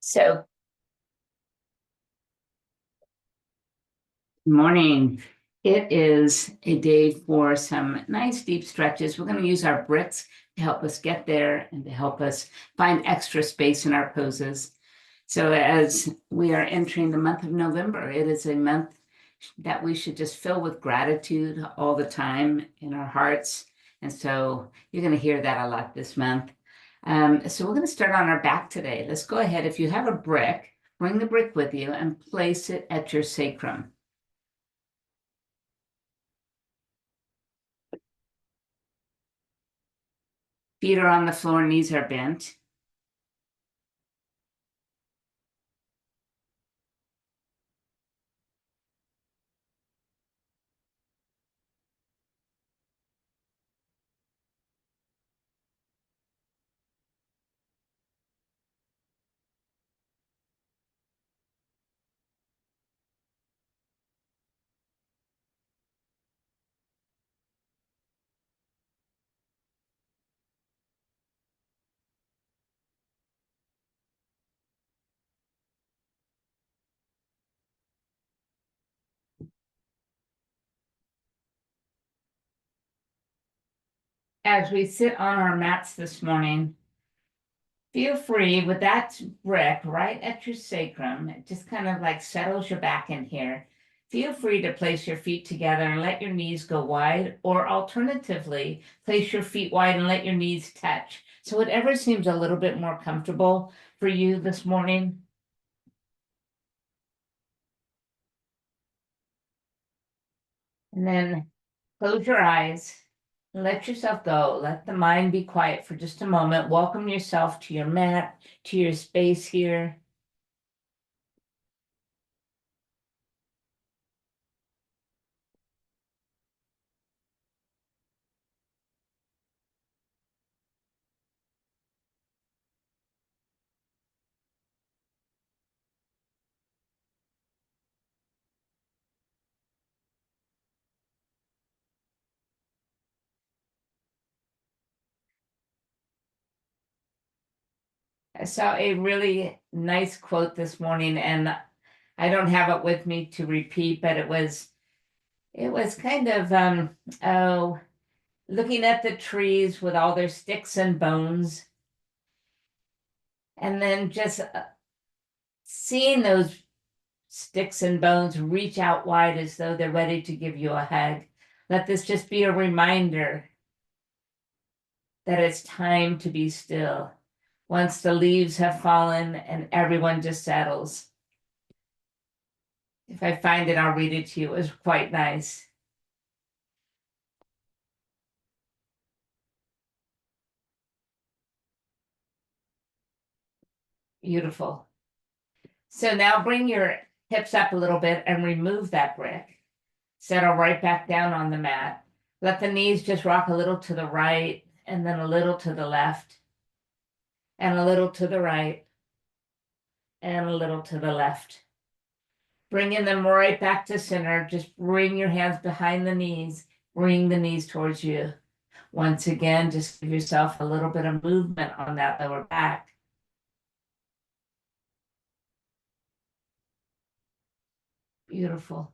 So, morning. It is a day for some nice deep stretches. We're going to use our bricks to help us get there and to help us find extra space in our poses. So, as we are entering the month of November, it is a month that we should just fill with gratitude all the time in our hearts. And so, you're going to hear that a lot this month. So, we're going to start on our back today. Let's go ahead. If you have a brick, bring the brick with you and place it at your sacrum. Feet are on the floor, knees are bent. As we sit on our mats this morning, feel free with that brick right at your sacrum. It just kind of like settles your back in here. Feel free to place your feet together and let your knees go wide, or alternatively, place your feet wide and let your knees touch. So whatever seems a little bit more comfortable for you this morning. And then close your eyes. Let yourself go. Let the mind be quiet for just a moment. Welcome yourself to your mat, to your space here. I saw a really nice quote this morning, and I don't have it with me to repeat, but it was kind of oh, looking at the trees with all their sticks and bones, and then just seeing those sticks and bones reach out wide as though they're ready to give you a hug. Let this just be a reminder that it's time to be still once the leaves have fallen and everyone just settles. If I find it, I'll read it to you. It was quite nice. Beautiful. So now bring your hips up a little bit and remove that brick. Settle right back down on the mat. Let the knees just rock a little to the right and then a little to the left and a little to the right and a little to the left. Bringing them right back to center. Just bring your hands behind the knees. Bring the knees towards you. Once again, just give yourself a little bit of movement on that lower back. Beautiful.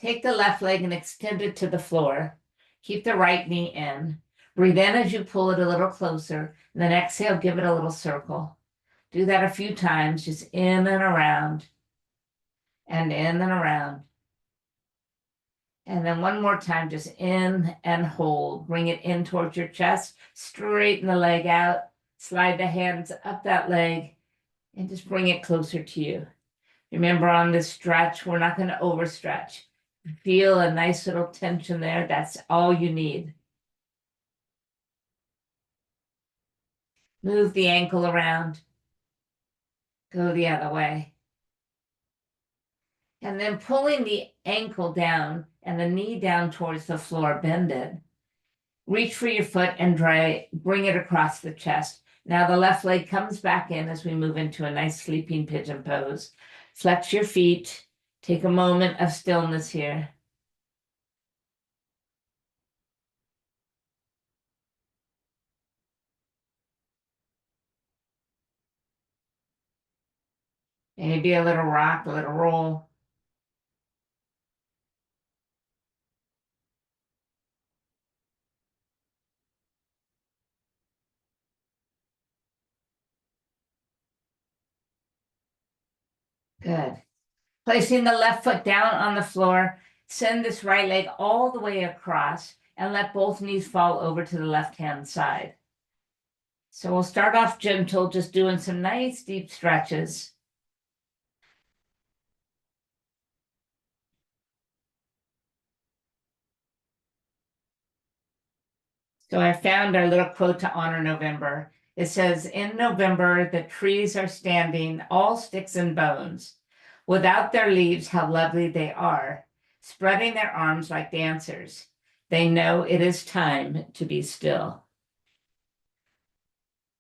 Take the left leg and extend it to the floor. Keep the right knee in. Breathe in as you pull it a little closer, and then exhale, give it a little circle. Do that a few times, just in and around, and in and around. And then one more time, just in and hold. Bring it in towards your chest, straighten the leg out, slide the hands up that leg, and just bring it closer to you. Remember, on this stretch, we're not going to overstretch. Feel a nice little tension there. That's all you need. Move the ankle around. Go the other way. And then pulling the ankle down and the knee down towards the floor, bend it. Reach for your foot and bring it across the chest. Now the left leg comes back in as we move into a nice sleeping pigeon pose. Flex your feet. Take a moment of stillness here. Maybe a little rock, a little roll. Good. Placing the left foot down on the floor, send this right leg all the way across and let both knees fall over to the left-hand side. So we'll start off gentle, just doing some nice deep stretches. So I found our little quote to honor November. It says, in November, the trees are standing, all sticks and bones. Without their leaves, how lovely they are, spreading their arms like dancers. They know it is time to be still.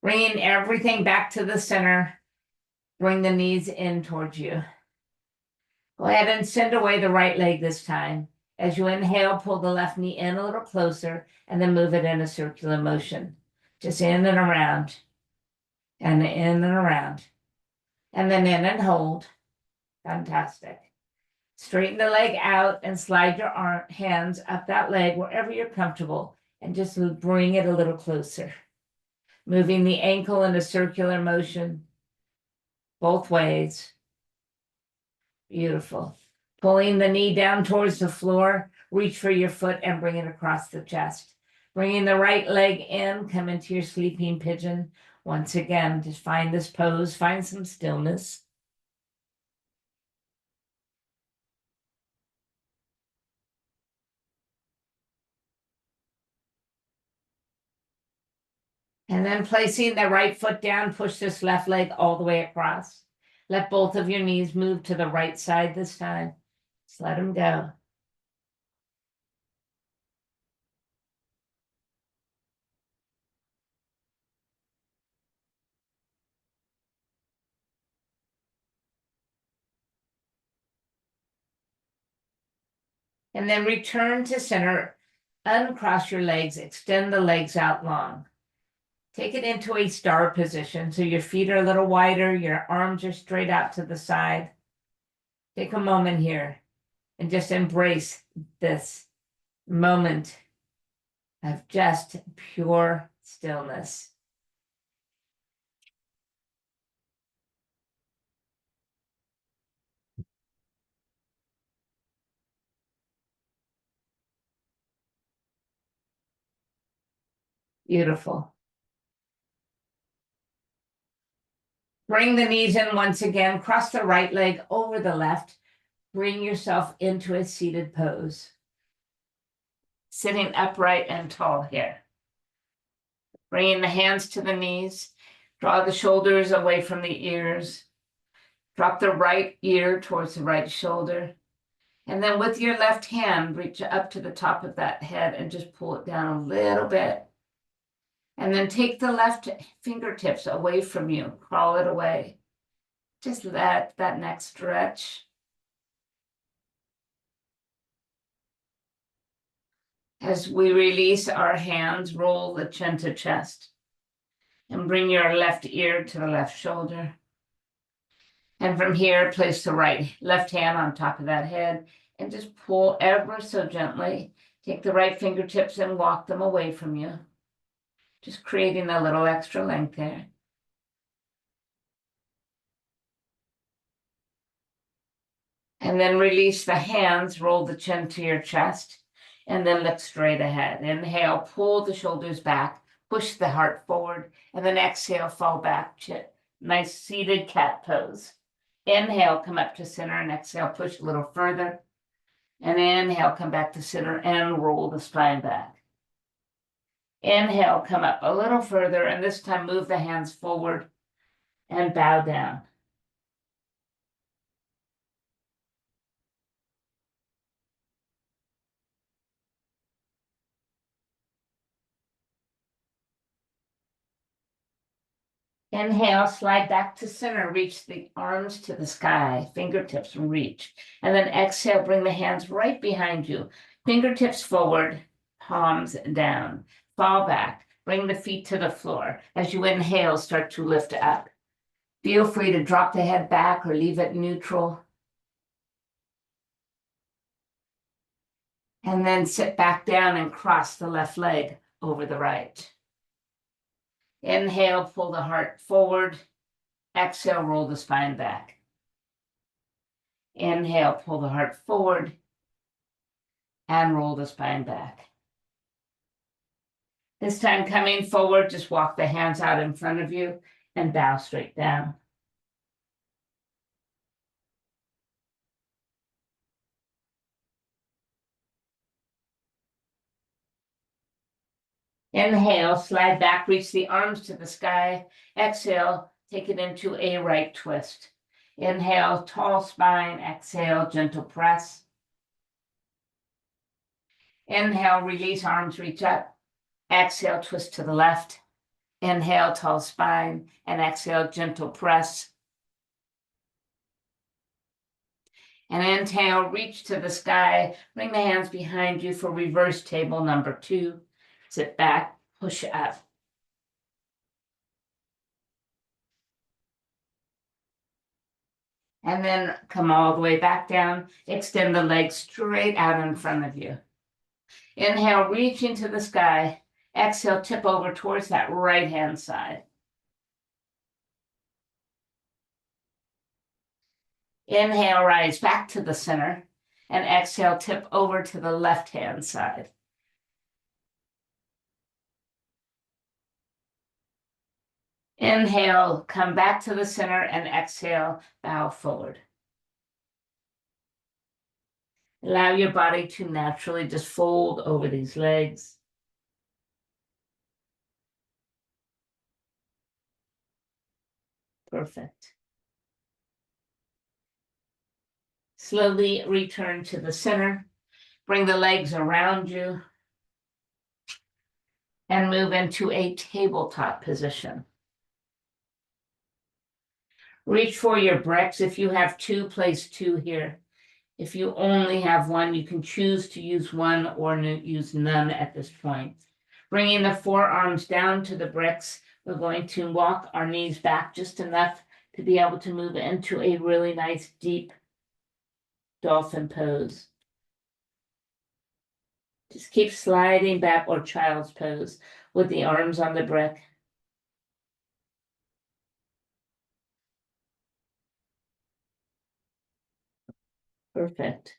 Bringing everything back to the center, bring the knees in towards you. Go ahead and send away the right leg this time. As you inhale, pull the left knee in a little closer and then move it in a circular motion. Just in and around, and in and around. And then in and hold. Fantastic. Straighten the leg out and slide your hands up that leg wherever you're comfortable and just bring it a little closer. Moving the ankle in a circular motion, both ways. Beautiful. Pulling the knee down towards the floor, reach for your foot and bring it across the chest. Bringing the right leg in, come into your sleeping pigeon. Once again, just find this pose, find some stillness. And then placing the right foot down, push this left leg all the way across. Let both of your knees move to the right side this time. Just let them go. And then return to center, uncross your legs, extend the legs out long. Take it into a star position so your feet are a little wider, your arms are straight out to the side. Take a moment here and just embrace this moment of just pure stillness. Beautiful. Bring the knees in once again, cross the right leg over the left, bring yourself into a seated pose. Sitting upright and tall here. Bringing the hands to the knees, draw the shoulders away from the ears. Drop the right ear towards the right shoulder. And then with your left hand, reach up to the top of that head and just pull it down a little bit. And then take the left fingertips away from you, crawl it away. Just let that neck stretch. As we release our hands, roll the chin to chest. And bring your left ear to the left shoulder. And from here, place the left hand on top of that head and just pull ever so gently. Take the right fingertips and walk them away from you. Just creating a little extra length there. And then release the hands, roll the chin to your chest, and then look straight ahead. Inhale, pull the shoulders back, push the heart forward, and then exhale, fall back. Nice seated cat pose. Inhale, come up to center, and exhale, push a little further. And inhale, come back to center and roll the spine back. Inhale, come up a little further, and this time move the hands forward and bow down. Inhale, slide back to center, reach the arms to the sky, fingertips reach. And then exhale, bring the hands right behind you. Fingertips forward, palms down. Fall back, bring the feet to the floor. As you inhale, start to lift up. Feel free to drop the head back or leave it neutral. And then sit back down and cross the left leg over the right. Inhale, pull the heart forward. Exhale, roll the spine back. Inhale, pull the heart forward and roll the spine back. This time coming forward, just walk the hands out in front of you and bow straight down. Inhale, slide back, reach the arms to the sky. Exhale, take it into a right twist. Inhale, tall spine. Exhale, gentle press. Inhale, release arms, reach up. Exhale, twist to the left. Inhale, tall spine, and exhale, gentle press. And inhale, reach to the sky. Bring the hands behind you for reverse table number 2. Sit back, push up. And then come all the way back down. Extend the legs straight out in front of you. Inhale, reach into the sky. Exhale, tip over towards that right hand side. Inhale, rise back to the center. And exhale, tip over to the left hand side. Inhale, come back to the center, and exhale, bow forward. Allow your body to naturally just fold over these legs. Perfect. Slowly return to the center. Bring the legs around you and move into a tabletop position. Reach for your bricks. If you have 2, place 2 here. If you only have 1, you can choose to use 1 or use none at this point. Bringing the forearms down to the bricks, we're going to walk our knees back just enough to be able to move into a really nice deep dolphin pose. Just keep sliding back, or child's pose, with the arms on the brick. Perfect.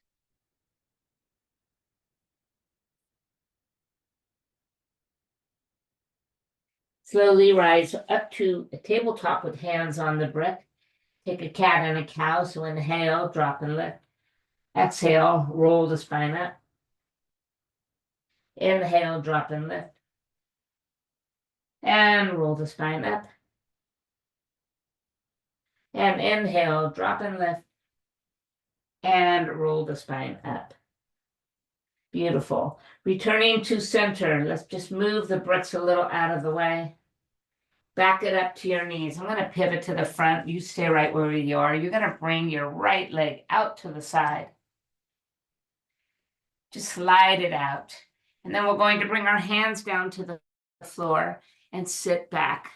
Slowly rise up to a tabletop with hands on the brick. Take a cat and a cow, so inhale, drop and lift. Exhale, roll the spine up. Inhale, drop and lift. And roll the spine up. And inhale, drop and lift. And roll the spine up. Beautiful. Returning to center, let's just move the bricks a little out of the way. Back it up to your knees. I'm going to pivot to the front. You stay right where you are. You're going to bring your right leg out to the side. Just slide it out. And then we're going to bring our hands down to the floor and sit back.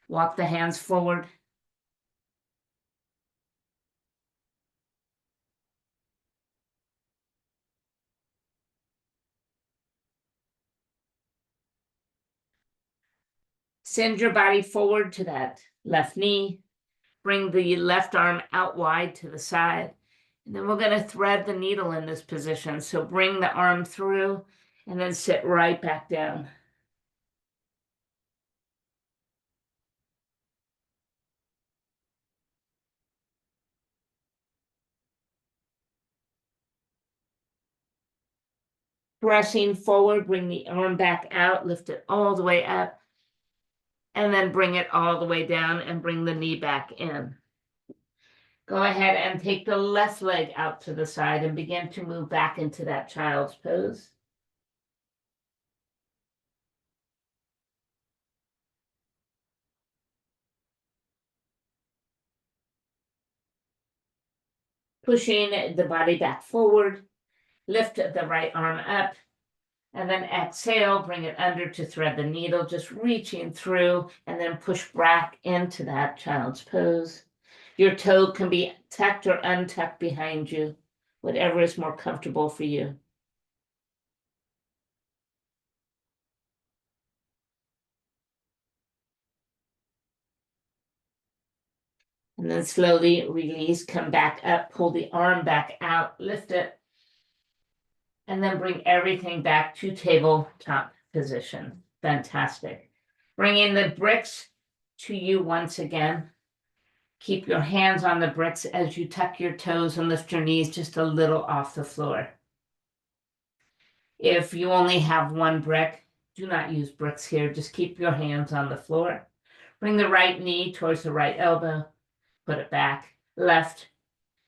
Walk the hands forward. Send your body forward to that left knee. Bring the left arm out wide to the side. And then we're going to thread the needle in this position. So bring the arm through and then sit right back down. Pressing forward, bring the arm back out, lift it all the way up, and then bring it all the way down and bring the knee back in. Go ahead and take the left leg out to the side and begin to move back into that child's pose. Pushing the body back forward, lift the right arm up, And then exhale, bring it under to thread the needle, just reaching through, and then push back into that child's pose. Your toe can be tucked or untucked behind you, whatever is more comfortable for you. And then slowly release, come back up, pull the arm back out, lift it, and then bring everything back to tabletop position. Fantastic. Bringing the bricks to you once again. Keep your hands on the bricks as you tuck your toes and lift your knees just a little off the floor. If you only have one brick, do not use bricks here. Just keep your hands on the floor. Bring the right knee towards the right elbow. Put it back. Left.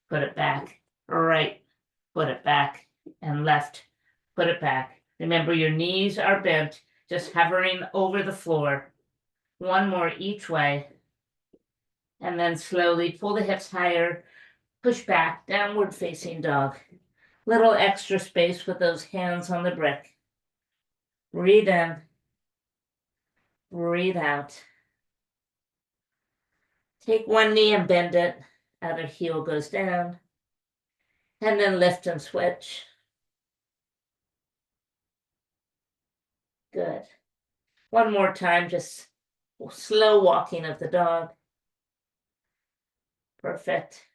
Put it back. Right. Put it back. And left. Put it back. Remember, your knees are bent, just hovering over the floor. One more each way. And then slowly pull the hips higher, push back, downward facing dog. Little extra space with those hands on the brick. Breathe in, breathe out. Take one knee and bend it, other heel goes down. And then lift and switch. Good. One more time, just slow walking of the dog. Perfect.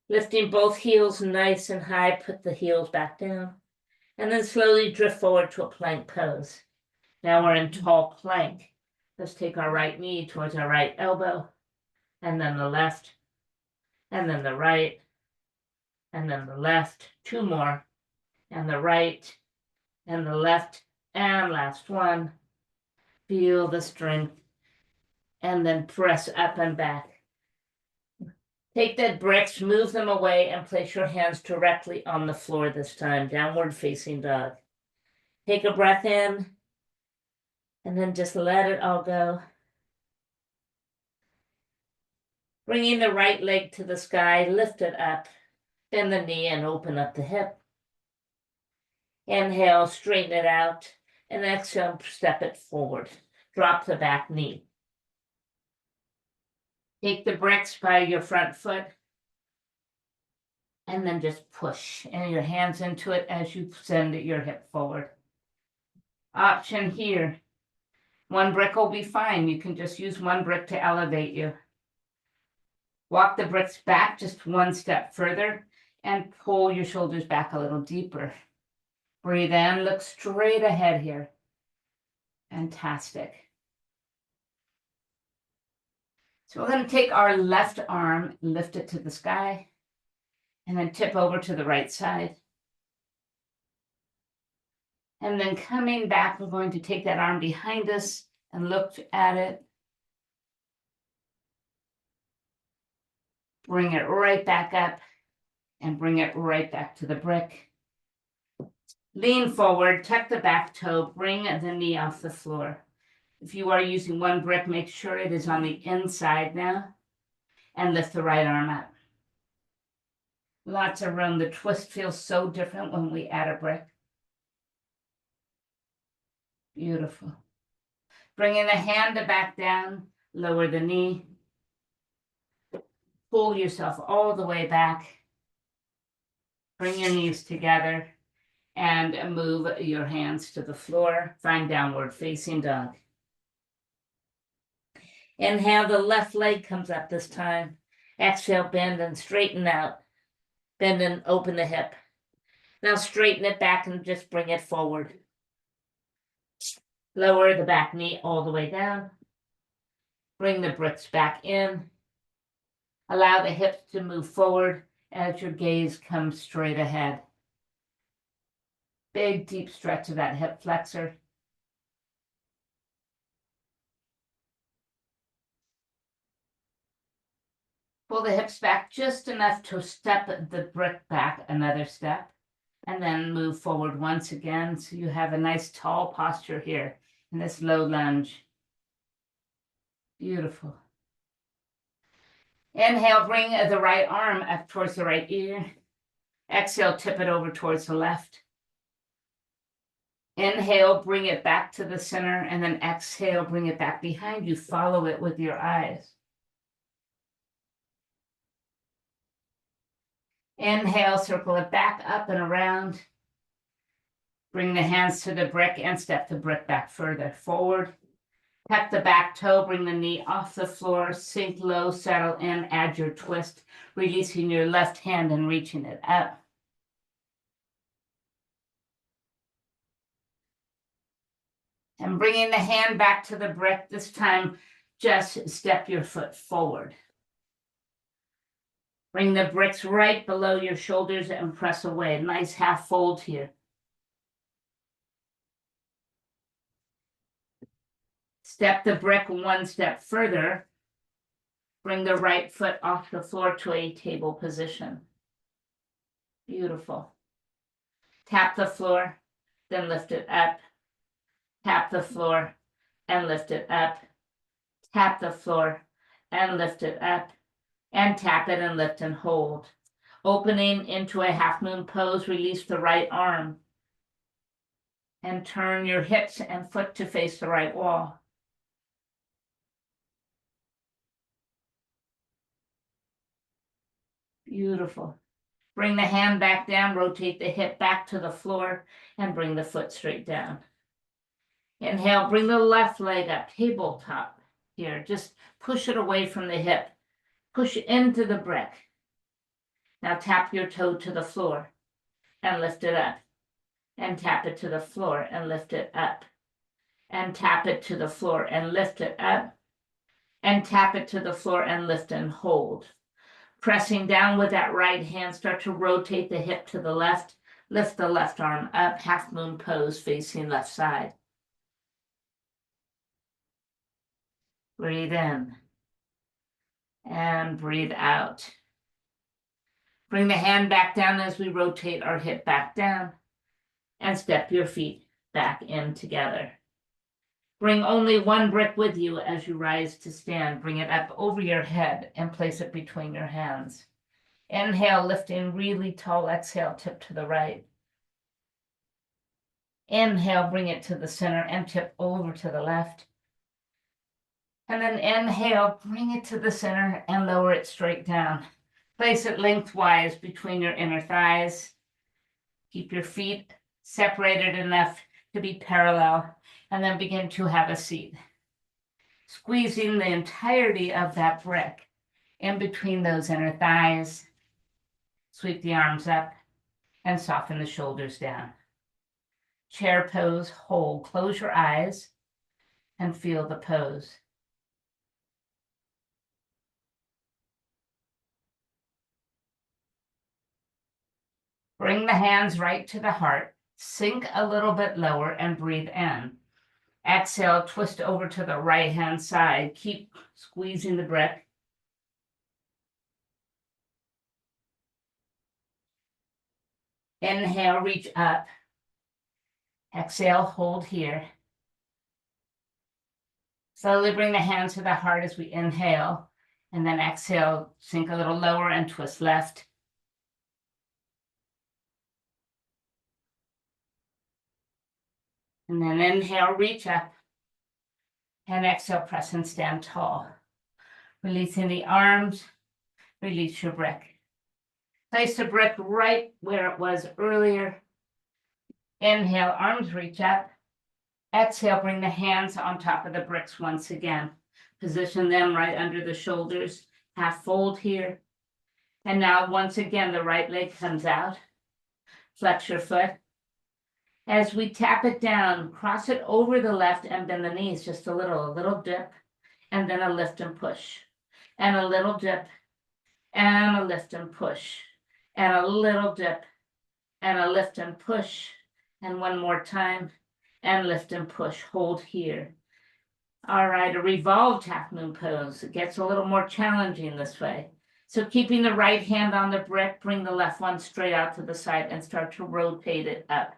Lifting both heels nice and high, put the heels back down. And then slowly drift forward to a plank pose. Now we're in tall plank. Let's take our right knee towards our right elbow, and then the left, and then the right, and then the left. Two more, and the right, and the left, and last one. Feel the strength, and then press up and back. Take the bricks, move them away, and place your hands directly on the floor this time, downward facing dog. Take a breath in, and then just let it all go. Bringing the right leg to the sky, lift it up, bend the knee and open up the hip. Inhale, straighten it out, and exhale, step it forward. Drop the back knee. Take the bricks by your front foot, and then just push and your hands into it as you send your hip forward. Option here. One brick will be fine. You can just use one brick to elevate you. Walk the bricks back just one step further and pull your shoulders back a little deeper. Breathe in, look straight ahead here. Fantastic. So we're going to take our left arm, lift it to the sky, and then tip over to the right side. And then coming back, we're going to take that arm behind us and look at it. Bring it right back up and bring it right back to the brick. Lean forward, tuck the back toe, bring the knee off the floor. If you are using one brick, make sure it is on the inside now, and lift the right arm up. Lots of room. The twist feels so different when we add a brick. Beautiful. Bringing the hand back down, lower the knee. Pull yourself all the way back. Bring your knees together and move your hands to the floor. Find downward facing dog. Inhale, the left leg comes up this time. Exhale, bend and straighten out. Bend and open the hip. Now straighten it back and just bring it forward. Lower the back knee all the way down. Bring the bricks back in. Allow the hips to move forward as your gaze comes straight ahead. Big, deep stretch of that hip flexor. Pull the hips back just enough to step the brick back another step, and then move forward once again so you have a nice tall posture here in this low lunge. Beautiful. Inhale, bring the right arm up towards the right ear. Exhale, tip it over towards the left. Inhale, bring it back to the center, and then exhale, bring it back behind you. Follow it with your eyes. Inhale, circle it back up and around. Bring the hands to the brick and step the brick back further forward. Tap the back toe, bring the knee off the floor, sink low, settle in, add your twist, releasing your left hand and reaching it up. And bringing the hand back to the brick, this time just step your foot forward. Bring the bricks right below your shoulders and press away. Nice half fold here. Step the brick one step further. Bring the right foot off the floor to a table position. Beautiful. Tap the floor, then lift it up. Tap the floor and lift it up. Tap the floor and lift it up. And tap it and lift and hold. Opening into a half moon pose, release the right arm. And turn your hips and foot to face the right wall. Beautiful. Bring the hand back down, rotate the hip back to the floor, and bring the foot straight down. Inhale, bring the left leg up, tabletop here. Just push it away from the hip. Push into the brick. Now tap your toe to the floor and lift it up. And tap it to the floor and lift it up. And tap it to the floor and lift it up. And tap it to the floor and lift and hold. Pressing down with that right hand, start to rotate the hip to the left. Lift the left arm up, half moon pose facing left side. Breathe in. And breathe out. Bring the hand back down as we rotate our hip back down. And step your feet back in together. Bring only one brick with you as you rise to stand. Bring it up over your head and place it between your hands. Inhale, lifting really tall. Exhale, tip to the right. Inhale, bring it to the center and tip over to the left. And then inhale, bring it to the center and lower it straight down. Place it lengthwise between your inner thighs. Keep your feet separated enough to be parallel, and then begin to have a seat. Squeezing the entirety of that brick in between those inner thighs. Sweep the arms up and soften the shoulders down. Chair pose, hold. Close your eyes and feel the pose. Bring the hands right to the heart. Sink a little bit lower and breathe in. Exhale, twist over to the right hand side. Keep squeezing the brick. Inhale, reach up. Exhale, hold here. Slowly bring the hands to the heart as we inhale. And then exhale, sink a little lower and twist left. And then inhale, reach up. And exhale, press and stand tall. Releasing the arms, release your brick. Place the brick right where it was earlier. Inhale, arms reach up. Exhale, bring the hands on top of the bricks once again. Position them right under the shoulders. Half fold here. And now once again, the right leg comes out. Flex your foot. As we tap it down, cross it over the left and bend the knees just a little dip, and then a lift and push, and a little dip, and a lift and push, and a little dip, and a lift and push, and one more time, and lift and push. Hold here. All right, a revolved half moon pose. It gets a little more challenging this way. So keeping the right hand on the brick, bring the left one straight out to the side and start to rotate it up.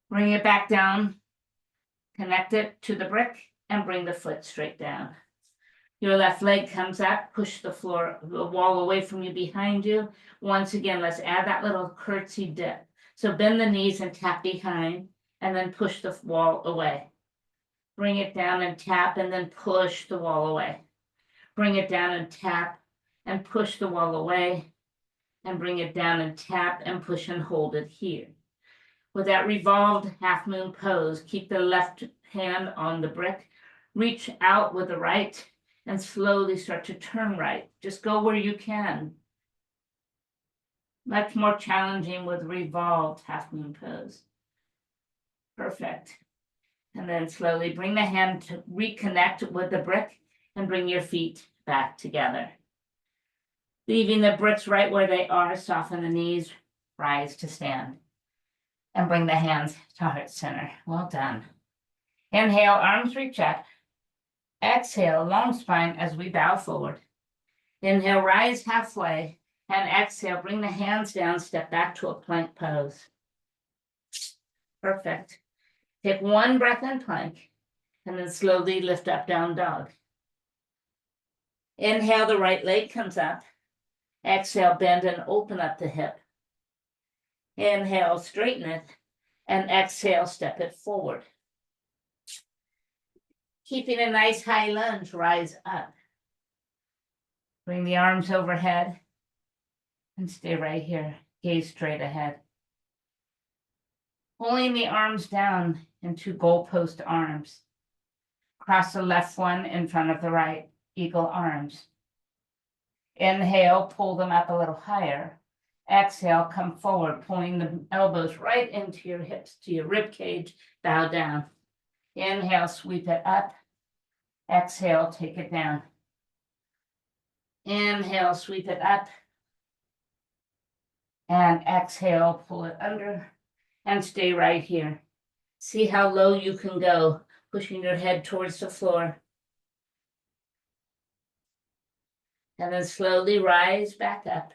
Bring it back down, connect it to the brick, and bring the foot straight down. Your left leg comes up, push the wall away from you behind you. Once again, let's add that little curtsy dip. So bend the knees and tap behind, and then push the wall away. Bring it down and tap, and then push the wall away. Bring it down and tap, and push the wall away, and bring it down and tap, and push and hold it here. With that revolved half moon pose, keep the left hand on the brick, reach out with the right, and slowly start to turn right. Just go where you can. Much more challenging with revolved half moon pose. Perfect. And then slowly bring the hand to reconnect with the brick and bring your feet back together. Leaving the bricks right where they are, soften the knees, rise to stand. And bring the hands to heart center. Well done. Inhale, arms reach up. Exhale, long spine as we bow forward. Inhale, rise halfway. And exhale, bring the hands down, step back to a plank pose. Perfect. Take one breath in plank, and then slowly lift up, down dog. Inhale, the right leg comes up. Exhale, bend and open up the hip. Inhale, straighten it, and exhale, step it forward. Keeping a nice high lunge, rise up. Bring the arms overhead and stay right here, gaze straight ahead. Pulling the arms down into goalpost arms. Cross the left one in front of the right, eagle arms. Inhale, pull them up a little higher. Exhale, come forward, pulling the elbows right into your hips, to your rib cage, bow down. Inhale, sweep it up. Exhale, take it down. Inhale, sweep it up. And exhale, pull it under and stay right here. See how low you can go, pushing your head towards the floor. And then slowly rise back up.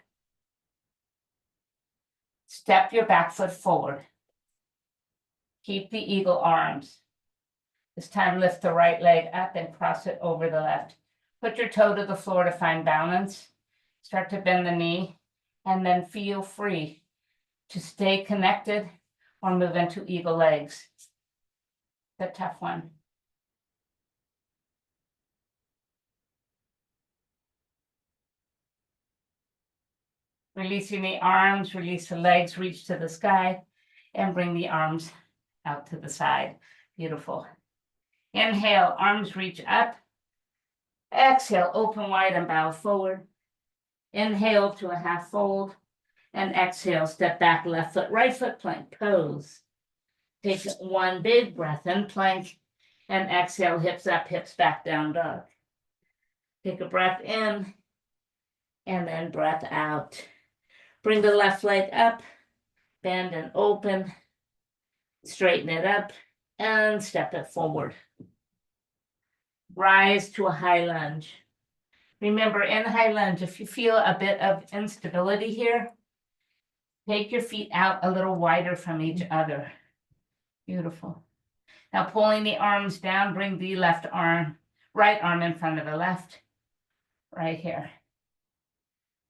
Step your back foot forward. Keep the eagle arms. This time lift the right leg up and cross it over the left. Put your toe to the floor to find balance. Start to bend the knee and then feel free to stay connected or move into eagle legs. The tough one. Releasing the arms, release the legs, reach to the sky, and bring the arms out to the side. Beautiful. Inhale, arms reach up. Exhale, open wide and bow forward. Inhale to a half fold. And exhale, step back, left foot, right foot, plank pose. Take one big breath in, plank. And exhale, hips up, hips back, down dog. Take a breath in. And then breath out. Bring the left leg up, bend and open, straighten it up, and step it forward. Rise to a high lunge. Remember, in high lunge, if you feel a bit of instability here, take your feet out a little wider from each other. Beautiful. Now pulling the arms down, bring the right arm in front of the left, right here.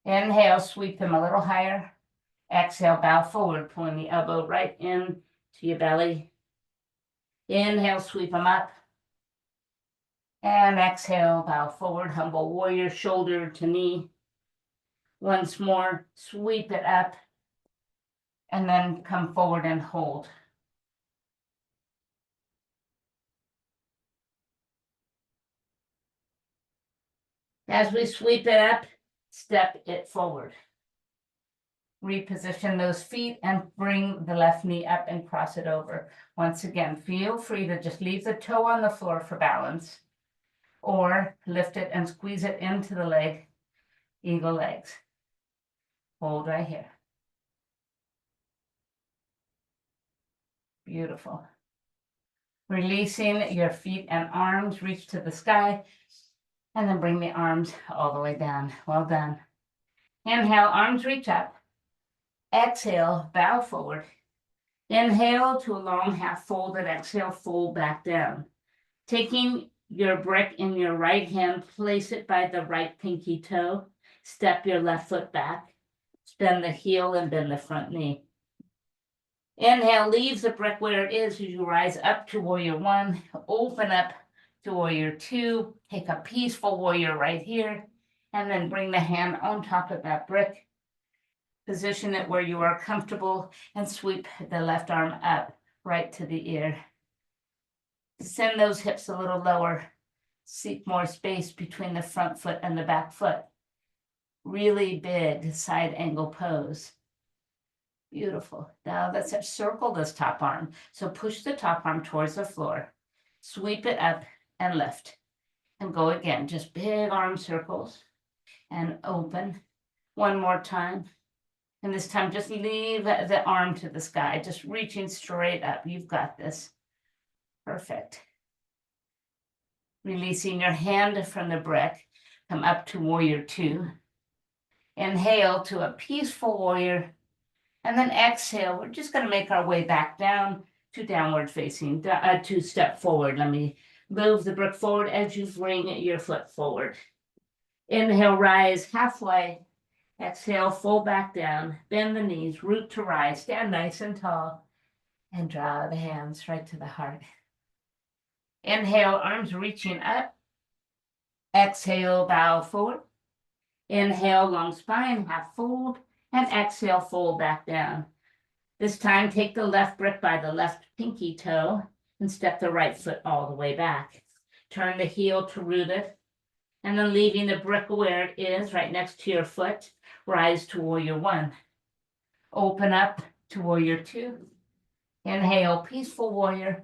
Inhale, sweep them a little higher. Exhale, bow forward, pulling the elbow right in to your belly. Inhale, sweep them up. And exhale, bow forward, humble warrior, shoulder to knee. Once more, sweep it up. And then come forward and hold. As we sweep it up, step it forward. Reposition those feet and bring the left knee up and cross it over. Once again, feel free to just leave the toe on the floor for balance or lift it and squeeze it into the leg, eagle legs. Hold right here. Beautiful. Releasing your feet and arms, reach to the sky, and then bring the arms all the way down. Well done. Inhale, arms reach up. Exhale, bow forward. Inhale to a long half folded. Exhale, fold back down. Taking your brick in your right hand, place it by the right pinky toe, step your left foot back, bend the heel and bend the front knee. Inhale, leave the brick where it is as you rise up to warrior one, open up to warrior two, take a peaceful warrior right here, and then bring the hand on top of that brick. Position it where you are comfortable and sweep the left arm up right to the ear. Send those hips a little lower. Seek more space between the front foot and the back foot. Really big side angle pose. Beautiful. Now let's circle this top arm. So push the top arm towards the floor. Sweep it up and lift. And go again. Just big arm circles. And open. One more time. And this time just leave the arm to the sky. Just reaching straight up. You've got this. Perfect. Releasing your hand from the brick. Come up to warrior two. Inhale to a peaceful warrior. And then exhale, we're just going to make our way back down to downward facing, to step forward. Let me move the brick forward as you bring your foot forward. Inhale, rise halfway. Exhale, fold back down, bend the knees, root to rise, stand nice and tall, and draw the hands right to the heart. Inhale, arms reaching up. Exhale, bow forward. Inhale, long spine, half fold. And exhale, fold back down. This time, take the left brick by the left pinky toe and step the right foot all the way back. Turn the heel to root it. And then leaving the brick where it is, right next to your foot, rise to warrior one. Open up to warrior two. Inhale, peaceful warrior.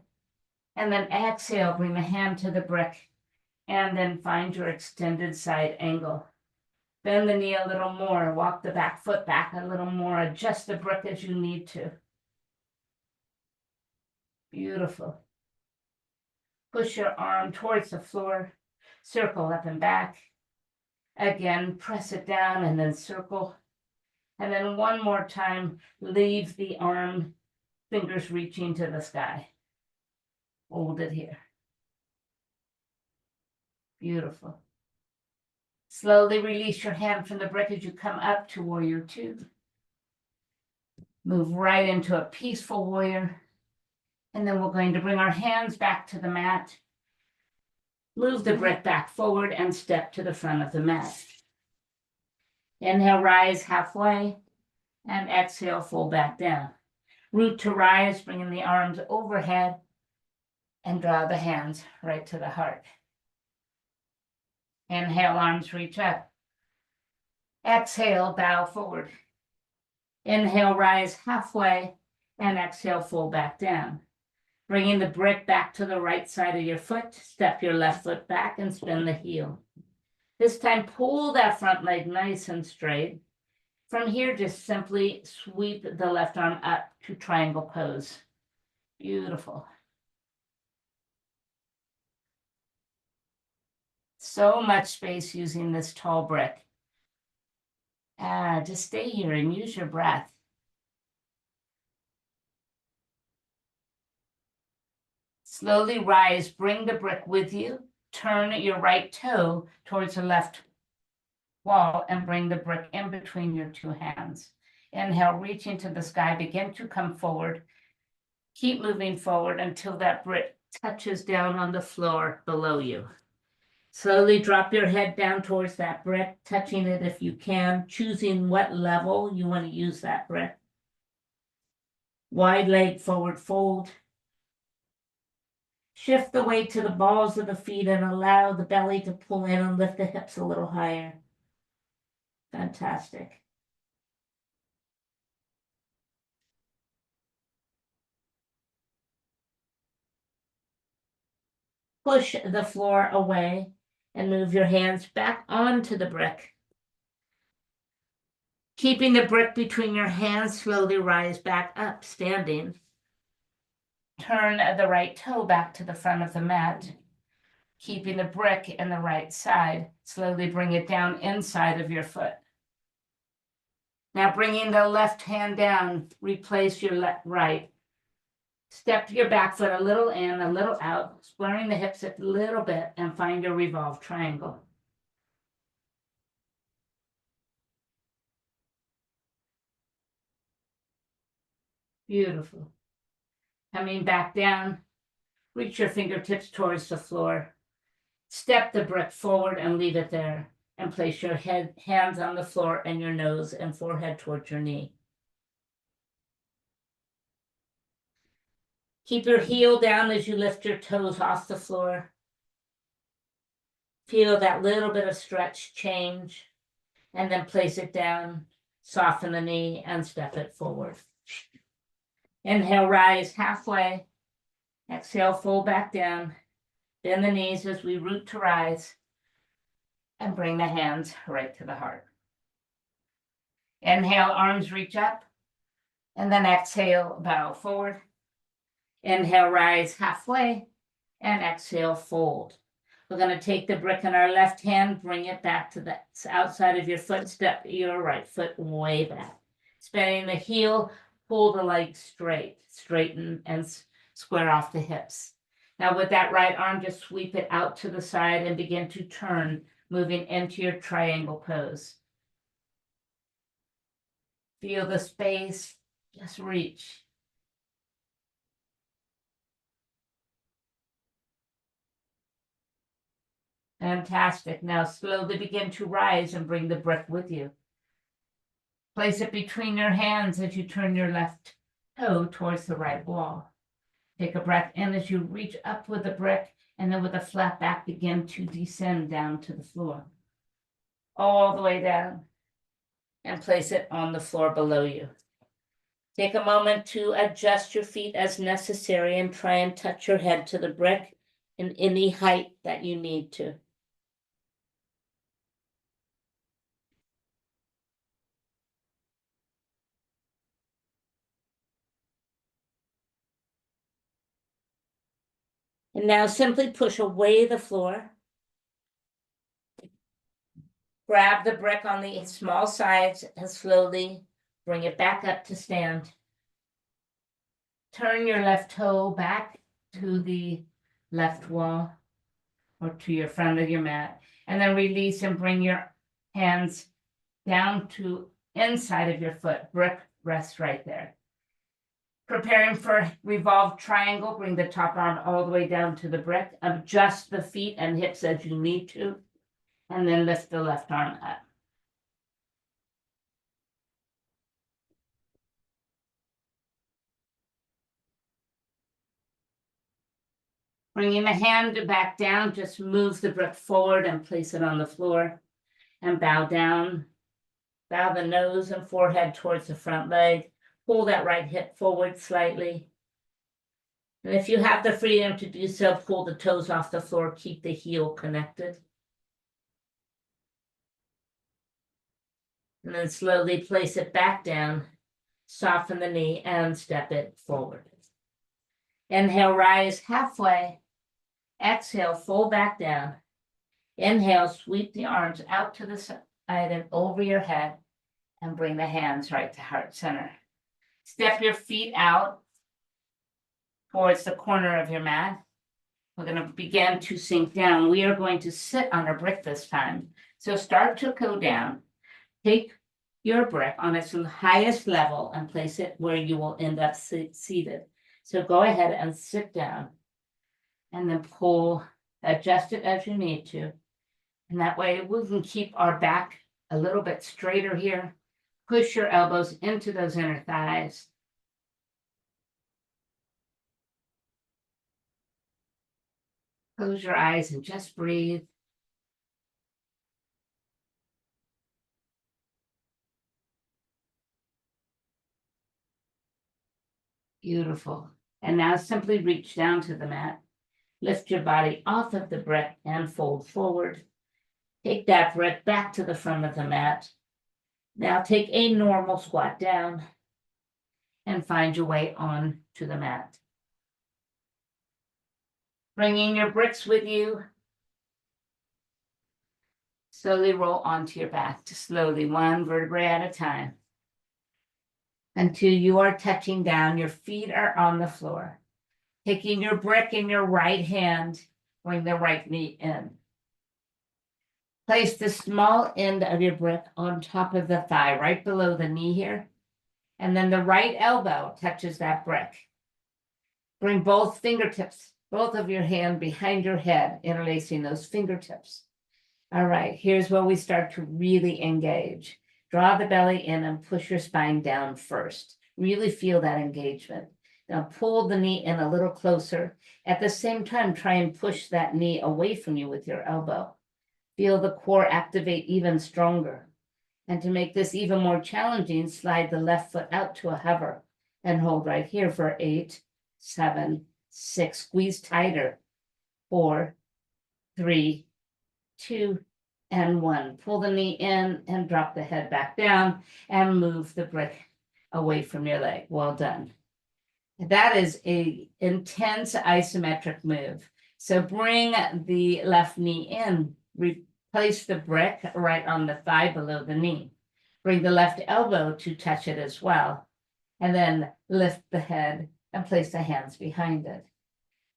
And then exhale, bring the hand to the brick. And then find your extended side angle. Bend the knee a little more, walk the back foot back a little more, adjust the brick as you need to. Beautiful. Push your arm towards the floor, circle up and back. Again, press it down and then circle. And then one more time, leave the arm, fingers reaching to the sky. Hold it here. Beautiful. Slowly release your hand from the brick as you come up to warrior two. Move right into a peaceful warrior. And then we're going to bring our hands back to the mat. Move the brick back forward and step to the front of the mat. Inhale, rise halfway. And exhale, fold back down. Root to rise, bringing the arms overhead. And draw the hands right to the heart. Inhale, arms reach up. Exhale, bow forward. Inhale, rise halfway, and exhale, fold back down. Bringing the brick back to the right side of your foot, step your left foot back and spin the heel. This time, pull that front leg nice and straight. From here, just simply sweep the left arm up to triangle pose. Beautiful. So much space using this tall brick. Just stay here and use your breath. Slowly rise, bring the brick with you. Turn your right toe towards the left wall and bring the brick in between your two hands. Inhale, reach into the sky, begin to come forward. Keep moving forward until that brick touches down on the floor below you. Slowly drop your head down towards that brick, touching it if you can, choosing what level you want to use that brick. Wide leg forward fold. Shift the weight to the balls of the feet and allow the belly to pull in and lift the hips a little higher. Fantastic. Push the floor away and move your hands back onto the brick. Keeping the brick between your hands, slowly rise back up, standing. Turn the right toe back to the front of the mat. Keeping the brick in the right side, slowly bring it down inside of your foot. Now bringing the left hand down, replace your right. Step your back foot a little in, a little out, squaring the hips a little bit, and find your revolved triangle. Beautiful. Coming back down, reach your fingertips towards the floor. Step the brick forward and leave it there, and place your hands on the floor and your nose and forehead towards your knee. Keep your heel down as you lift your toes off the floor. Feel that little bit of stretch change, and then place it down, soften the knee, and step it forward. Inhale, rise halfway. Exhale, fold back down. Bend the knees as we root to rise, and bring the hands right to the heart. Inhale, arms reach up, and then exhale, bow forward. Inhale, rise halfway, and exhale, fold. We're going to take the brick in our left hand, bring it back to the outside of your foot, step your right foot way back. Spreading the heel, pull the leg straight, straighten and square off the hips. Now with that right arm, just sweep it out to the side and begin to turn, moving into your triangle pose. Feel the space, just reach. Fantastic. Now slowly begin to rise and bring the brick with you. Place it between your hands as you turn your left toe towards the right wall. Take a breath in as you reach up with the brick, and then with a flat back, begin to descend down to the floor. All the way down, and place it on the floor below you. Take a moment to adjust your feet as necessary and try and touch your head to the brick in any height that you need to. And now simply push away the floor. Grab the brick on the small sides and slowly bring it back up to stand. Turn your left toe back to the left wall or to your front of your mat, and then release and bring your hands down to inside of your foot. Brick rests right there. Preparing for revolved triangle, bring the top arm all the way down to the brick. Adjust the feet and hips as you need to, and then lift the left arm up. Bringing the hand back down, just move the brick forward and place it on the floor, and bow down. Bow the nose and forehead towards the front leg. Pull that right hip forward slightly. And if you have the freedom to do so, pull the toes off the floor, keep the heel connected. And then slowly place it back down, soften the knee, and step it forward. Inhale, rise halfway. Exhale, fold back down. Inhale, sweep the arms out to the side and over your head, and bring the hands right to heart center. Step your feet out towards the corner of your mat. We're going to begin to sink down. We are going to sit on a brick this time. So start to go down. Take your brick on its highest level and place it where you will end up seated. So go ahead and sit down, and then pull, adjust it as you need to. And that way we can keep our back a little bit straighter here. Push your elbows into those inner thighs. Close your eyes and just breathe. Beautiful. And now simply reach down to the mat. Lift your body off of the brick and fold forward. Take that brick back to the front of the mat. Now take a normal squat down and find your way on to the mat. Bringing your bricks with you. Slowly roll onto your back, just slowly, one vertebrae at a time. Until you are touching down, your feet are on the floor. Taking your brick in your right hand, bring the right knee in. Place the small end of your brick on top of the thigh, right below the knee here. And then the right elbow touches that brick. Bring both fingertips, both of your hand behind your head, interlacing those fingertips. All right, here's where we start to really engage. Draw the belly in and push your spine down first. Really feel that engagement. Now pull the knee in a little closer. At the same time, try and push that knee away from you with your elbow. Feel the core activate even stronger. And to make this even more challenging, slide the left foot out to a hover and hold right here for 8, 7, 6. Squeeze tighter. 4, 3, 2, and 1. Pull the knee in and drop the head back down and move the brick away from your leg. Well done. That is an intense isometric move. So bring the left knee in, replace the brick right on the thigh below the knee. Bring the left elbow to touch it as well. And then lift the head and place the hands behind it.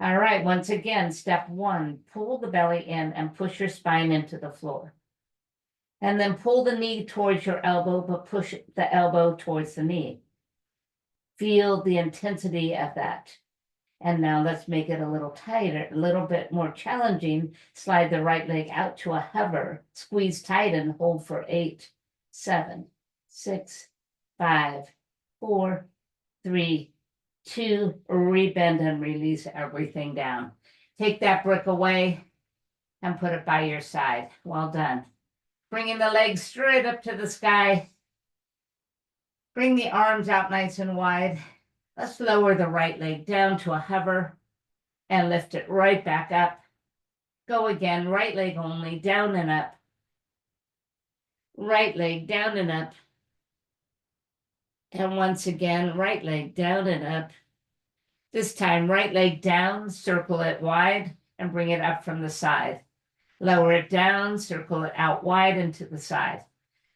All right, once again, step 1, pull the belly in and push your spine into the floor. And then pull the knee towards your elbow, but push the elbow towards the knee. Feel the intensity of that. And now let's make it a little tighter, a little bit more challenging. Slide the right leg out to a hover, squeeze tight and hold for 8, 7, 6, 5, 4, 3, 2, rebend and release everything down. Take that brick away and put it by your side. Well done. Bringing the legs straight up to the sky. Bring the arms out nice and wide. Let's lower the right leg down to a hover and lift it right back up. Go again, right leg only, down and up. Right leg down and up. And once again, right leg down and up. This time, right leg down, circle it wide, and bring it up from the side. Lower it down, circle it out wide and to the side.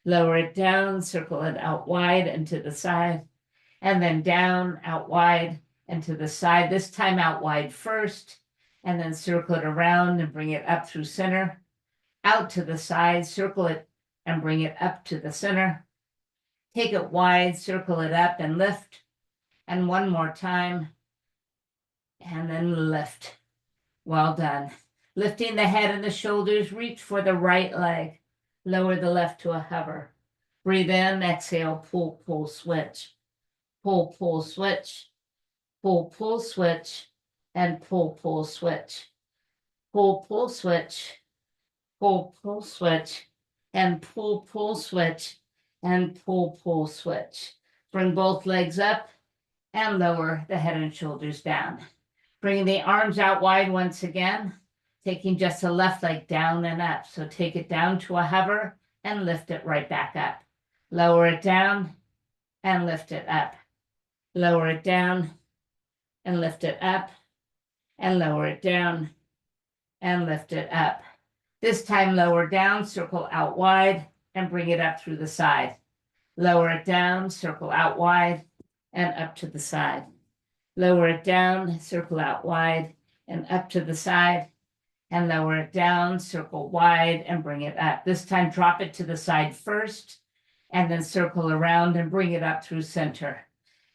Lower it down, circle it out wide and to the side. And then down, out wide, and to the side. This time out wide first, and then circle it around and bring it up through center. Out to the side, circle it and bring it up to the center. Take it wide, circle it up and lift. And one more time. And then lift. Well done. Lifting the head and the shoulders, reach for the right leg. Lower the left to a hover. Breathe in, exhale, pull, pull, switch. Pull, pull, switch. Pull, pull, switch. And pull, pull, switch. Pull, pull, switch. Pull, pull, switch. And pull, pull, switch. And pull, pull, switch. Bring both legs up and lower the head and shoulders down. Bringing the arms out wide once again, taking just the left leg down and up. So take it down to a hover and lift it right back up. Lower it down and lift it up. Lower it down and lift it up and lower it down and lift it up. This time lower down, circle out wide and bring it up through the side. Lower it down, circle out wide and up to the side. Lower it down, circle out wide and up to the side, and lower it down, circle wide and bring it up. This time drop it to the side first and then circle around and bring it up through center.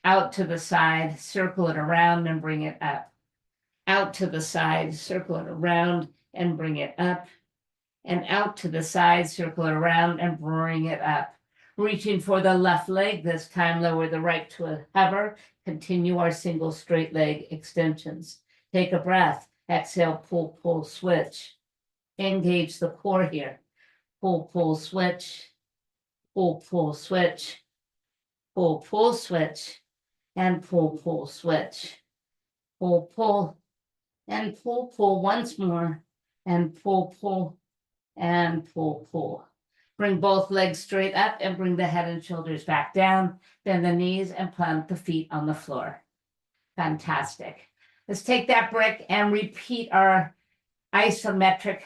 Out to the side, circle it around and bring it up. Out to the side, circle it around and bring it up. And out to the side, circle it around and bring it up. Reaching for the left leg, this time lower the right to a hover. Continue our single straight leg extensions. Take a breath. Exhale, pull, pull, switch. Engage the core here. Pull, pull, switch. Pull, pull, switch. Pull, pull, switch. And pull, pull, switch. Pull, pull. And pull, pull once more. And pull, pull. And pull, pull. Bring both legs straight up and bring the head and shoulders back down. Bend the knees and plant the feet on the floor. Fantastic. Let's take that brick and repeat our isometric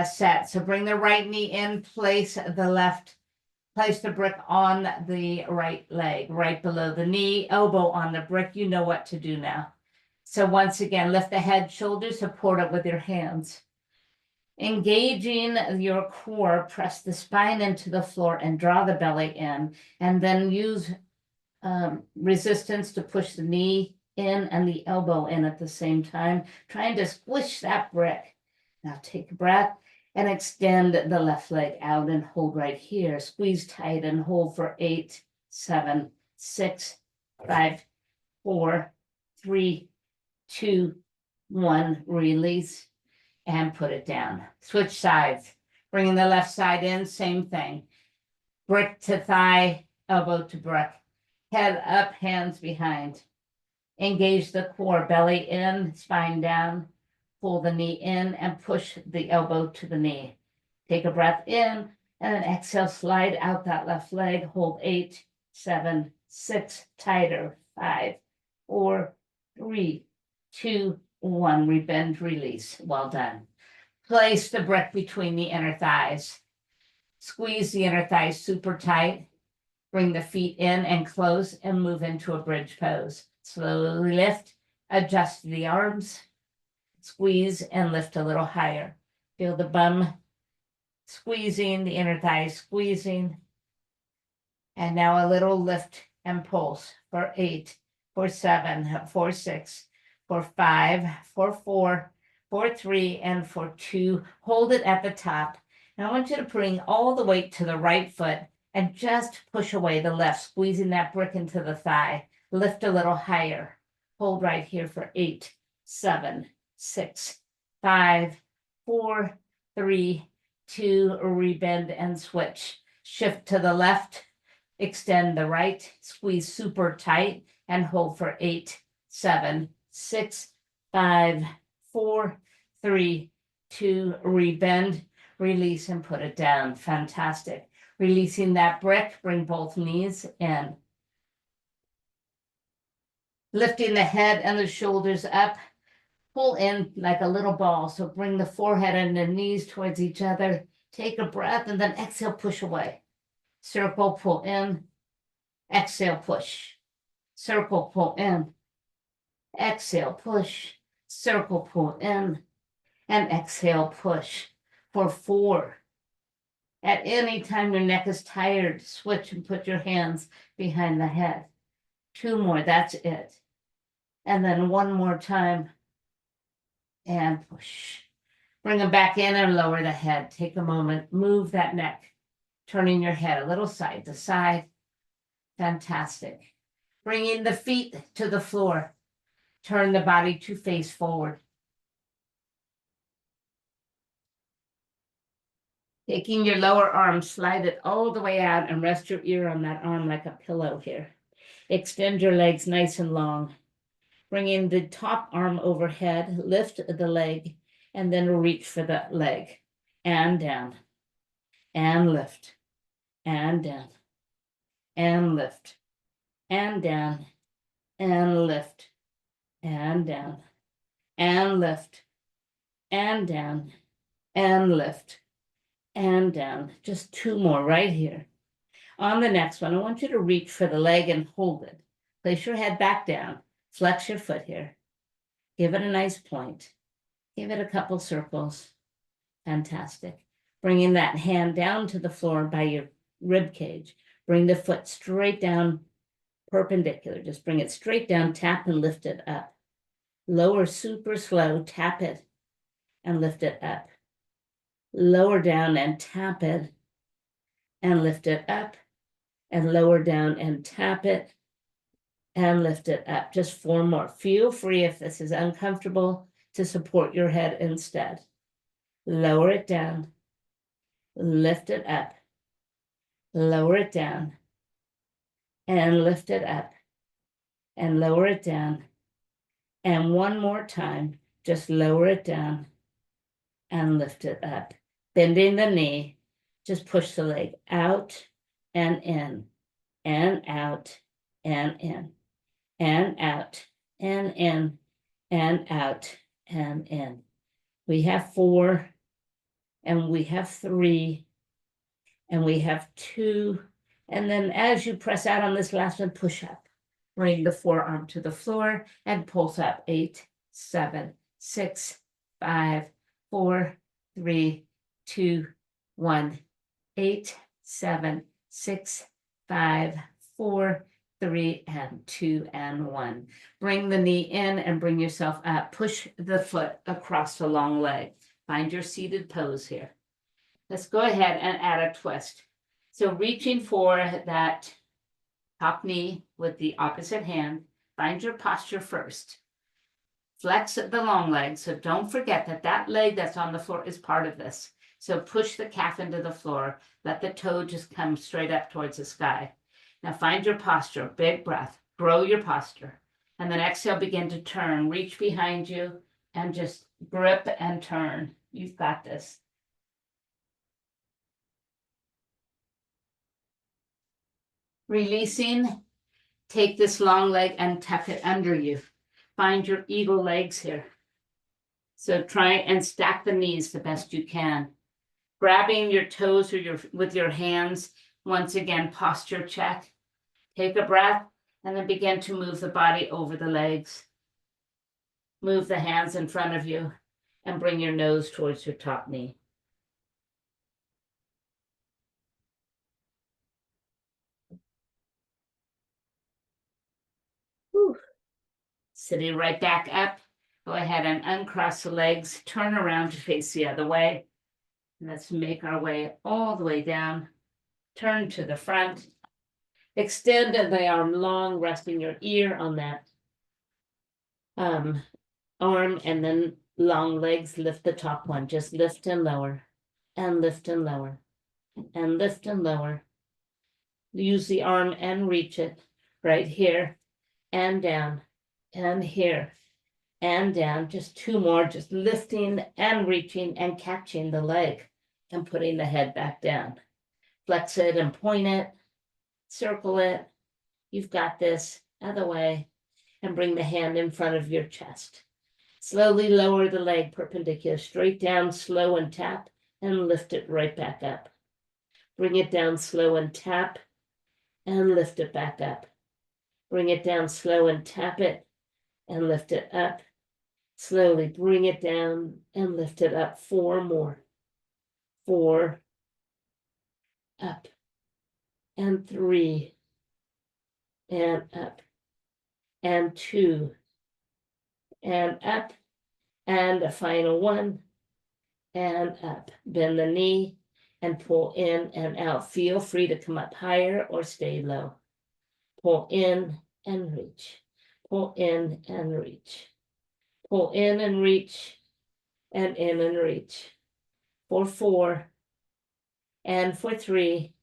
set. So bring the right knee in, place the left Place the brick on the right leg, right below the knee, elbow on the brick. You know what to do now. So once again, lift the head, shoulders, support it with your hands. Engaging your core, press the spine into the floor and draw the belly in, and then use resistance to push the knee in and the elbow in at the same time, trying to squish that brick. Now take a breath and extend the left leg out and hold right here. Squeeze tight and hold for 8, 7, 6, 5, 4, 3, 2, 1. Release and put it down. Switch sides. Bringing the left side in, same thing. Brick to thigh, elbow to brick. Head up, hands behind. Engage the core, belly in, spine down. Pull the knee in and push the elbow to the knee. Take a breath in and then exhale, slide out that left leg. Hold 8, 7, 6, tighter. 5, 4, 3, 2, 1. Rebend, release. Well done. Place the brick between the inner thighs. Squeeze the inner thighs super tight. Bring the feet in and close and move into a bridge pose. Slowly lift, adjust the arms, squeeze and lift a little higher. Feel the bum squeezing, the inner thighs squeezing. And now a little lift and pulse for 8, for 7, for 6, for 5, for 4, for 3, and for 2. Hold it at the top. Now I want you to bring all the weight to the right foot and just push away the left, squeezing that brick into the thigh. Lift a little higher. Hold right here for 8, 7, 6, 5, 4, 3, 2, rebend and switch. Shift to the left, extend the right, squeeze super tight and hold for 8, 7, 6, 5, 4, 3, 2, rebend, release and put it down. Fantastic. Releasing that brick, bring both knees in. Lifting the head and the shoulders up, pull in like a little ball. So bring the forehead and the knees towards each other. Take a breath and then exhale, push away. Circle, pull in. Exhale, push. Circle, pull in. Exhale, push. Circle, pull in. And exhale, push. For 4. At any time your neck is tired, switch and put your hands behind the head. 2 more, that's it. And then 1 more time. And push. Bring them back in and lower the head. Take a moment, move that neck. Turning your head a little side to side. Fantastic. Bringing the feet to the floor. Turn the body to face forward. Taking your lower arm, slide it all the way out and rest your ear on that arm like a pillow here. Extend your legs nice and long. Bringing the top arm overhead, lift the leg, and then reach for the leg. And down. And lift. And down. And lift. And down. And lift. And down. And lift. And down. And lift. And down. Just 2 more right here. On the next one, I want you to reach for the leg and hold it. Place your head back down. Flex your foot here. Give it a nice point. Give it a couple circles. Fantastic. Bringing that hand down to the floor by your rib cage. Bring the foot straight down, perpendicular. Just bring it straight down, tap and lift it up. Lower super slow, tap it and lift it up. Lower down and tap it and lift it up, and lower down and tap it and lift it up. Just 4 more. Feel free if this is uncomfortable to support your head instead. Lower it down, lift it up, lower it down, and lift it up, and lower it down. And 1 more time, just lower it down and lift it up. Bending the knee, just push the leg out and in, and out and in, and out and in, and out and in. We have 4, and we have 3, And we have 2. And then as you press out on this last one, push up. Bring the forearm to the floor and pulse up. 8, 7, 6, 5, 4, 3, 2, 1. 8, 7, 6, 5, 4, 3, and 2, and 1. Bring the knee in and bring yourself up. Push the foot across the long leg. Find your seated pose here. Let's go ahead and add a twist. So reaching for that top knee with the opposite hand, find your posture first. Flex the long leg, so don't forget that that leg that's on the floor is part of this. So push the calf into the floor, let the toe just come straight up towards the sky. Now find your posture, big breath, grow your posture. And then exhale, begin to turn, reach behind you and just grip and turn. You've got this. Releasing, take this long leg and tuck it under you. Find your eagle legs here. So try and stack the knees the best you can. Grabbing your toes or with your hands, once again, posture check. Take a breath and then begin to move the body over the legs. Move the hands in front of you and bring your nose towards your top knee. Whew. Sitting right back up, go ahead and uncross the legs, turn around to face the other way. And let's make our way all the way down. Turn to the front. Extend the arm long, resting your ear on that arm, and then long legs, lift the top one. Just lift and lower, and lift and lower, and lift and lower. Use the arm and reach it right here, and down, and here, and down. Just 2 more, just lifting and reaching and catching the leg and putting the head back down. Flex it and point it, circle it. You've got this. Other way, and bring the hand in front of your chest. Slowly lower the leg perpendicular, straight down, slow and tap, and lift it right back up. Bring it down slow and tap, and lift it back up. Bring it down slow and tap it, and lift it up. Slowly bring it down and lift it up. 4 more. 4, up, and 3, and up, and 2, and up, and a final 1, and up. Bend the knee and pull in and out. Feel free to come up higher or stay low. Pull in and reach. Pull in and reach. Pull in and reach, and in and reach. For 4, and for 3,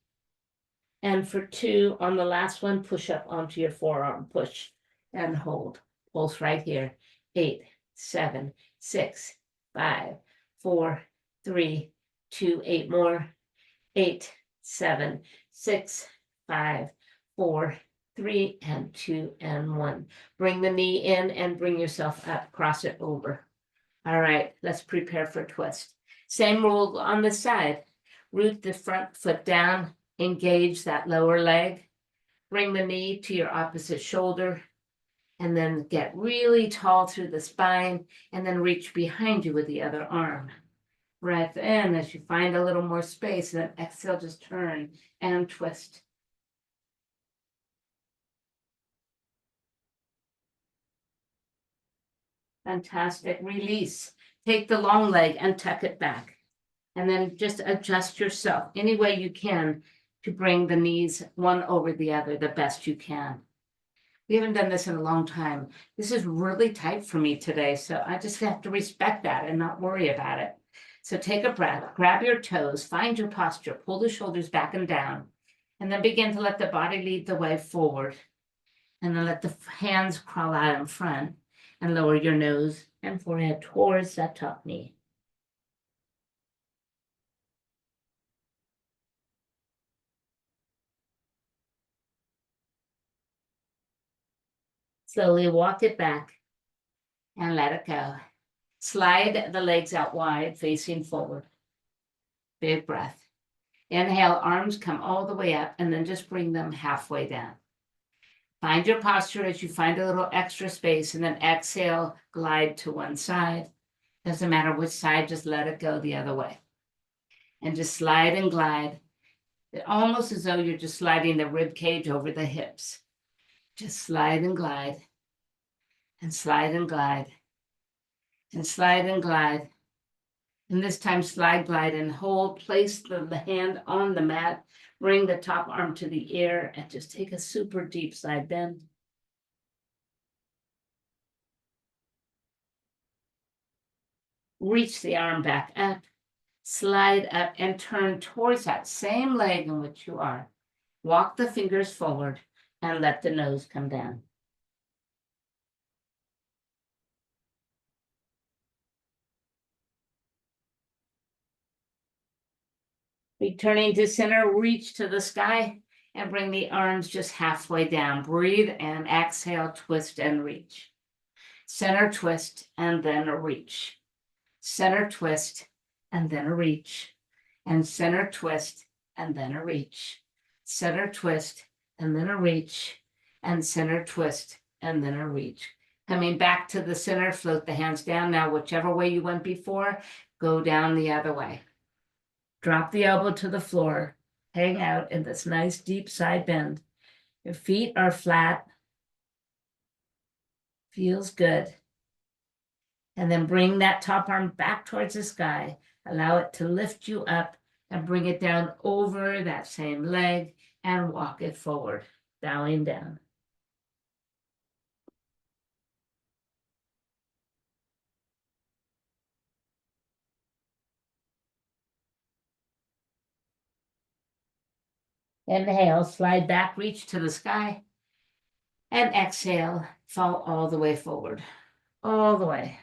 and for 2. On the last one, push up onto your forearm. Push and hold. Pulse right here. 8, 7, 6, 5, 4, 3, 2, 8 more. 8, 7, 6, 5, 4, 3, and 2, and 1. Bring the knee in and bring yourself up. Cross it over. All right, let's prepare for twist. Same rule on this side. Root the front foot down. Engage that lower leg. Bring the knee to your opposite shoulder. And then get really tall through the spine. And then reach behind you with the other arm. Breath in as you find a little more space. And then exhale, just turn and twist. Fantastic. Release. Take the long leg and tuck it back. And then just adjust yourself any way you can to bring the knees one over the other the best you can. We haven't done this in a long time. This is really tight for me today, so I just have to respect that and not worry about it. So take a breath, grab your toes, find your posture, pull the shoulders back and down, and then begin to let the body lead the way forward. And then let the hands crawl out in front and lower your nose and forehead towards that top knee. Slowly walk it back and let it go. Slide the legs out wide, facing forward. Big breath. Inhale, arms come all the way up, and then just bring them halfway down. Find your posture as you find a little extra space, and then exhale, glide to one side. Doesn't matter which side, just let it go the other way. And just slide and glide, almost as though you're just sliding the rib cage over the hips. Just slide and glide, and slide and glide, and slide and glide. And this time slide, glide, and hold. Place the hand on the mat. Bring the top arm to the ear and just take a super deep side bend. Reach the arm back up. Slide up and turn towards that same leg in which you are. Walk the fingers forward and let the nose come down. Returning to center, reach to the sky and bring the arms just halfway down. Breathe and exhale, twist and reach. Center twist and then a reach. Center twist and then a reach. And center twist and then a reach. Center twist and then a reach. And center twist and then a reach. Coming back to the center, float the hands down. Now, whichever way you went before, go down the other way. Drop the elbow to the floor. Hang out in this nice deep side bend. Your feet are flat. Feels good. And then bring that top arm back towards the sky. Allow it to lift you up and bring it down over that same leg and walk it forward, bowing down. Inhale, slide back, reach to the sky. And exhale, fall all the way forward, all the way.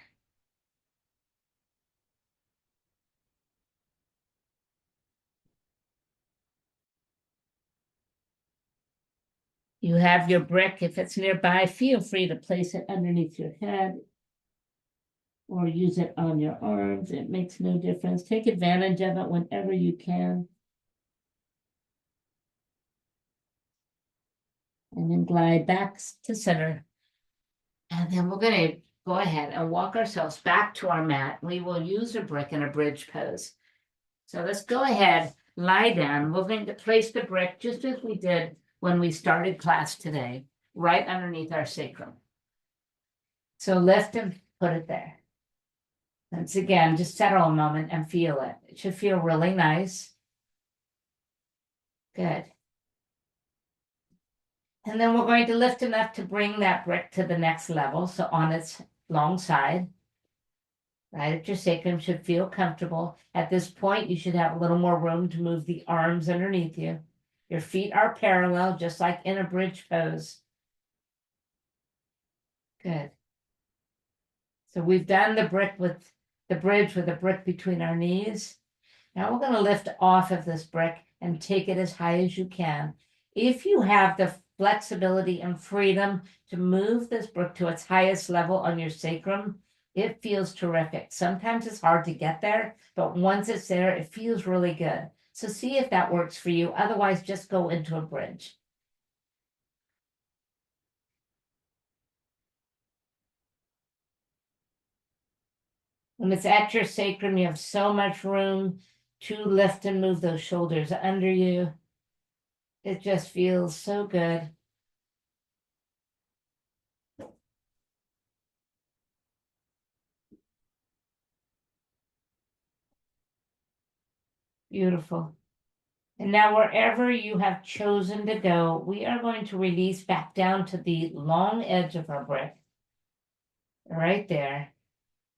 You have your brick. If it's nearby, feel free to place it underneath your head or use it on your arms. It makes no difference. Take advantage of it whenever you can. And then glide back to center. And then we're going to go ahead and walk ourselves back to our mat. We will use a brick in a bridge pose. So let's go ahead, lie down. We're going to place the brick just as we did when we started class today, right underneath our sacrum. So lift and put it there. Once again, just settle a moment and feel it. It should feel really nice. Good. And then we're going to lift enough to bring that brick to the next level. So on its long side, right at your sacrum, should feel comfortable. At this point, you should have a little more room to move the arms underneath you. Your feet are parallel, just like in a bridge pose. Good. So we've done the brick with the bridge with a brick between our knees. Now we're going to lift off of this brick and take it as high as you can. If you have the flexibility and freedom to move this brick to its highest level on your sacrum, it feels terrific. Sometimes it's hard to get there, but once it's there, it feels really good. So see if that works for you. Otherwise, just go into a bridge. When it's at your sacrum, you have so much room to lift and move those shoulders under you. It just feels so good. Beautiful. And now wherever you have chosen to go, we are going to release back down to the long edge of our brick, right there,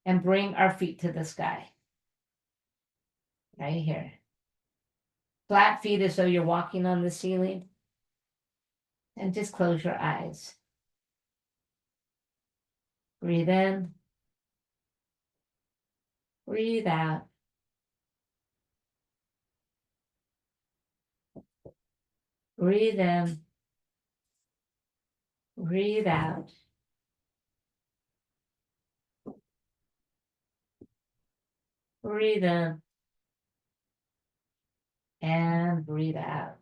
and bring our feet to the sky, right here. Flat feet as though you're walking on the ceiling. And just close your eyes. Breathe in. Breathe out. Breathe in. Breathe out. Breathe in. And breathe out.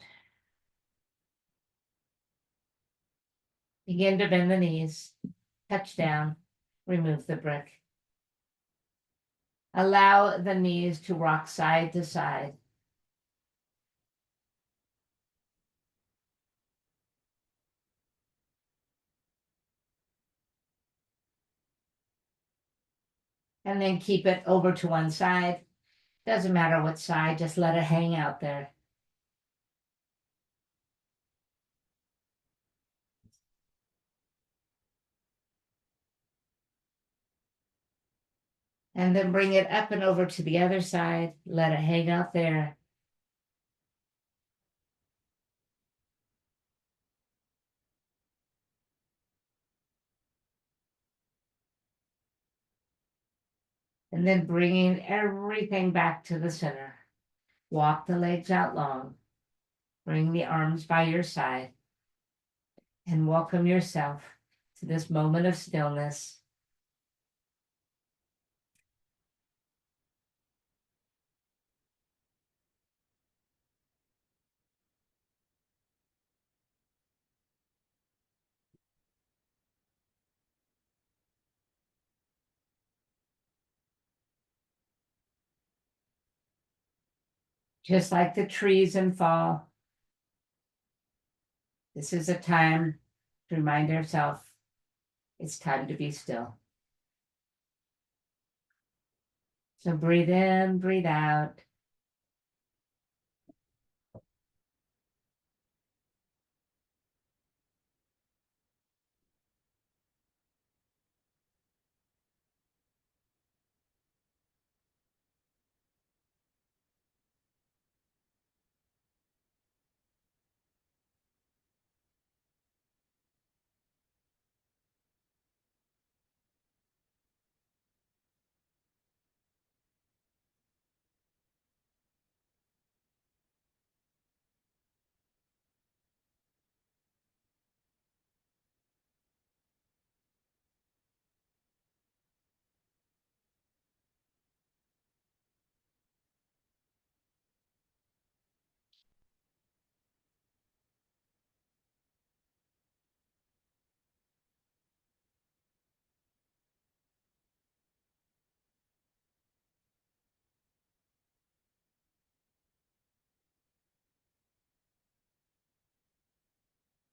Begin to bend the knees, touch down, remove the brick. Allow the knees to rock side to side. And then keep it over to one side. Doesn't matter what side, just let it hang out there. And then bring it up and over to the other side, let it hang out there. And then bringing everything back to the center. Walk the legs out long. Bring the arms by your side. And welcome yourself to this moment of stillness. Just like the trees in fall, this is a time to remind ourselves it's time to be still. So breathe in, breathe out.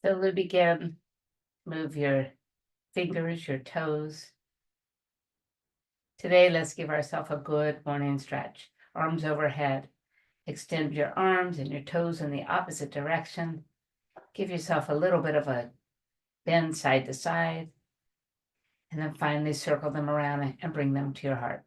So we begin, move your fingers, your toes. Today, let's give ourselves a good morning stretch. Arms overhead. Extend your arms and your toes in the opposite direction. Give yourself a little bit of a bend side to side. And then finally circle them around and bring them to your heart.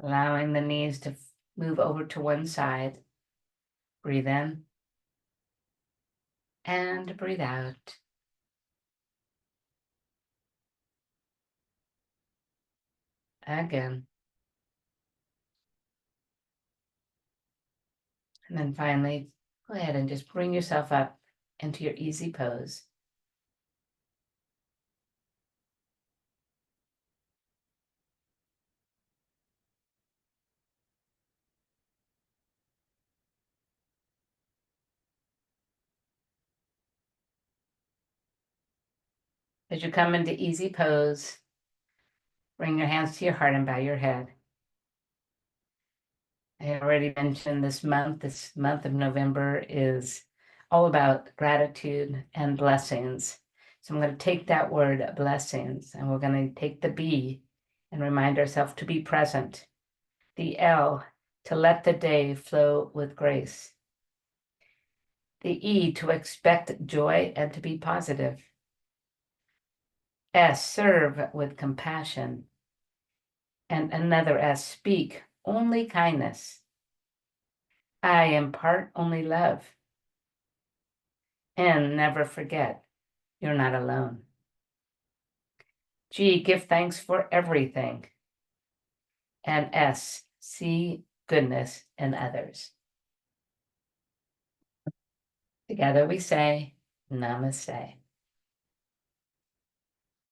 Allowing the knees to move over to one side. Breathe in. And breathe out. Again. And then finally, go ahead and just bring yourself up into your easy pose. As you come into easy pose, bring your hands to your heart and bow your head. I already mentioned this month of November is all about gratitude and blessings. So I'm going to take that word blessings and we're going to take the B and remind ourselves to be present. The L, to let the day flow with grace. The E, to expect joy and to be positive. S, serve with compassion. And another S, speak only kindness. I impart only love. N, never forget you're not alone. G, give thanks for everything. And S, see goodness in others. Together we say, Namaste.